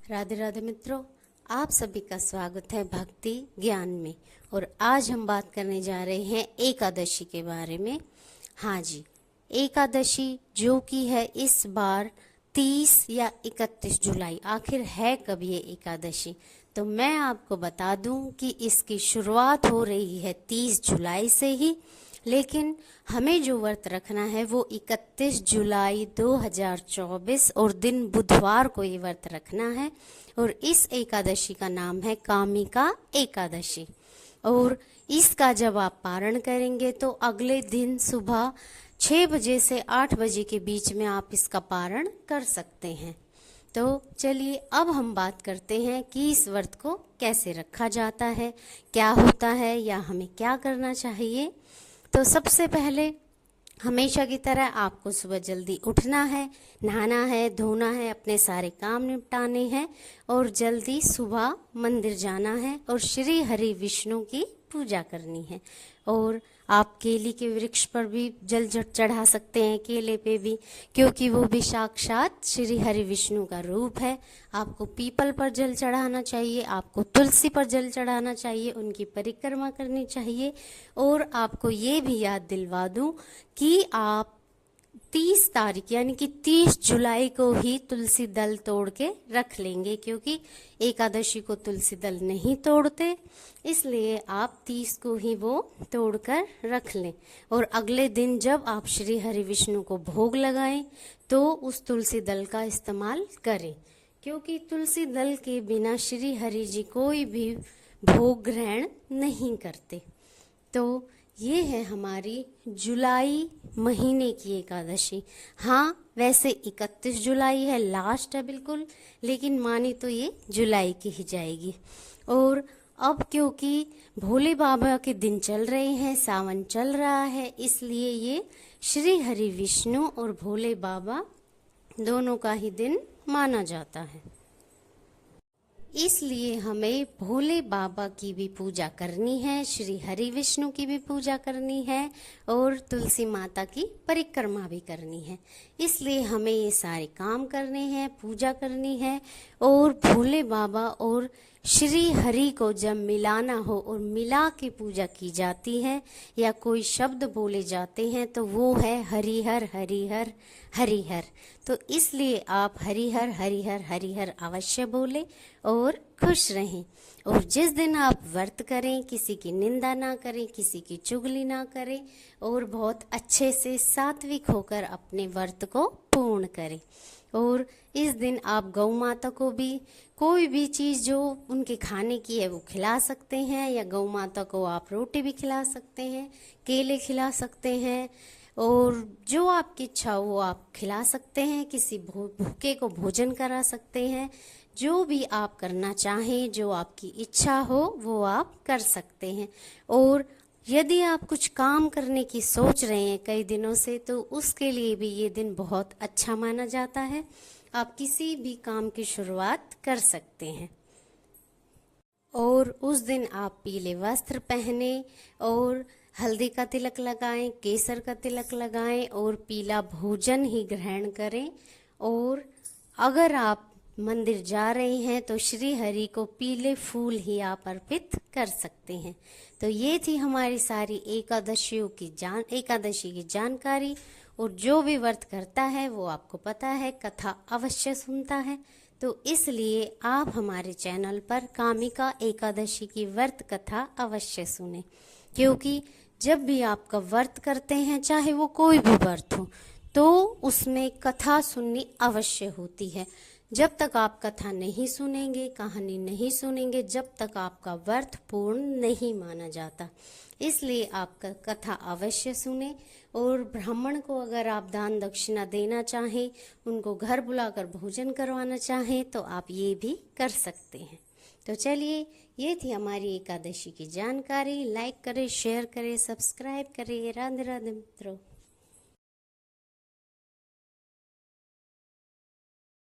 राधे राधे मित्रों, आप सभी का स्वागत है भक्ति ज्ञान में। और आज हम बात करने जा रहे हैं एकादशी के बारे में। हाँ जी, एकादशी जो कि है इस बार 30 या 31 जुलाई। आखिर है कब ये एकादशी? तो मैं आपको बता दूं कि इसकी शुरुआत हो रही है 30 जुलाई से ही, लेकिन हमें जो व्रत रखना है वो 31 जुलाई 2024 और दिन बुधवार को ये व्रत रखना है। और इस एकादशी का नाम है कामिका एकादशी। और इसका जब आप पारण करेंगे तो अगले दिन सुबह 6 बजे से 8 बजे के बीच में आप इसका पारण कर सकते हैं। तो चलिए अब हम बात करते हैं कि इस व्रत को कैसे रखा जाता है, क्या होता है या हमें क्या करना चाहिए। तो सबसे पहले हमेशा की तरह आपको सुबह जल्दी उठना है, नहाना है, धोना है, अपने सारे काम निपटाने हैं और जल्दी सुबह मंदिर जाना है और श्री हरि विष्णु की पूजा करनी है। और आप केले के वृक्ष पर भी जल चढ़ा सकते हैं, केले पे भी, क्योंकि वो भी साक्षात श्री हरि विष्णु का रूप है। आपको पीपल पर जल चढ़ाना चाहिए, आपको तुलसी पर जल चढ़ाना चाहिए, उनकी परिक्रमा करनी चाहिए। और आपको ये भी याद दिलवा दूं कि आप 30 तारीख यानी कि 30 जुलाई को ही तुलसी दल तोड़ के रख लेंगे, क्योंकि एकादशी को तुलसी दल नहीं तोड़ते, इसलिए आप 30 को ही वो तोड़कर रख लें। और अगले दिन जब आप श्री हरि विष्णु को भोग लगाएं तो उस तुलसी दल का इस्तेमाल करें, क्योंकि तुलसी दल के बिना श्री हरि जी कोई भी भोग ग्रहण नहीं करते। तो ये है हमारी जुलाई महीने की एकादशी। हाँ, वैसे 31 जुलाई है, लास्ट है बिल्कुल, लेकिन मानी तो ये जुलाई की ही जाएगी। और अब क्योंकि भोले बाबा के दिन चल रहे हैं, सावन चल रहा है, इसलिए ये श्री हरि विष्णु और भोले बाबा दोनों का ही दिन माना जाता है। इसलिए हमें भोले बाबा की भी पूजा करनी है, श्री हरि विष्णु की भी पूजा करनी है और तुलसी माता की परिक्रमा भी करनी है। इसलिए हमें ये सारे काम करने हैं, पूजा करनी है। और भोले बाबा और श्री हरि को जब मिलाना हो और मिला के पूजा की जाती है या कोई शब्द बोले जाते हैं तो वो है हरिहर हरिहर हरिहर। तो इसलिए आप हरिहर हरिहर हरिहर अवश्य बोले और खुश रहें। और जिस दिन आप व्रत करें, किसी की निंदा ना करें, किसी की चुगली ना करें और बहुत अच्छे से सात्विक होकर अपने व्रत को पूर्ण करें। और इस दिन आप गौ माता को भी कोई भी चीज़ जो उनके खाने की है वो खिला सकते हैं, या गौ माता को आप रोटी भी खिला सकते हैं, केले खिला सकते हैं, और जो आपकी इच्छा हो वो आप खिला सकते हैं। किसी भूखे को भोजन करा सकते हैं। जो भी आप करना चाहें, जो आपकी इच्छा हो वो आप कर सकते हैं। और यदि आप कुछ काम करने की सोच रहे हैं कई दिनों से, तो उसके लिए भी ये दिन बहुत अच्छा माना जाता है। आप किसी भी काम की शुरुआत कर सकते हैं। और उस दिन आप पीले वस्त्र पहने और हल्दी का तिलक लगाएं, केसर का तिलक लगाएं और पीला भोजन ही ग्रहण करें। और अगर आप मंदिर जा रहे हैं तो श्री हरि को पीले फूल ही आप अर्पित कर सकते हैं। तो ये थी हमारी सारी एकादशी की जानकारी। और जो भी व्रत करता है वो आपको पता है, कथा अवश्य सुनता है। तो इसलिए आप हमारे चैनल पर कामिका एकादशी की व्रत कथा अवश्य सुने, क्योंकि जब भी आपका व्रत करते हैं, चाहे वो कोई भी व्रत हो, तो उसमें कथा सुननी अवश्य होती है। जब तक आप कथा नहीं सुनेंगे, कहानी नहीं सुनेंगे, जब तक आपका व्रत पूर्ण नहीं माना जाता। इसलिए आप कथा अवश्य सुने। और ब्राह्मण को अगर आप दान दक्षिणा देना चाहें, उनको घर बुलाकर भोजन करवाना चाहें, तो आप ये भी कर सकते हैं। तो चलिए, ये थी हमारी एकादशी की जानकारी। लाइक करें, शेयर करें, सब्सक्राइब करें। राधे राधे मित्रों।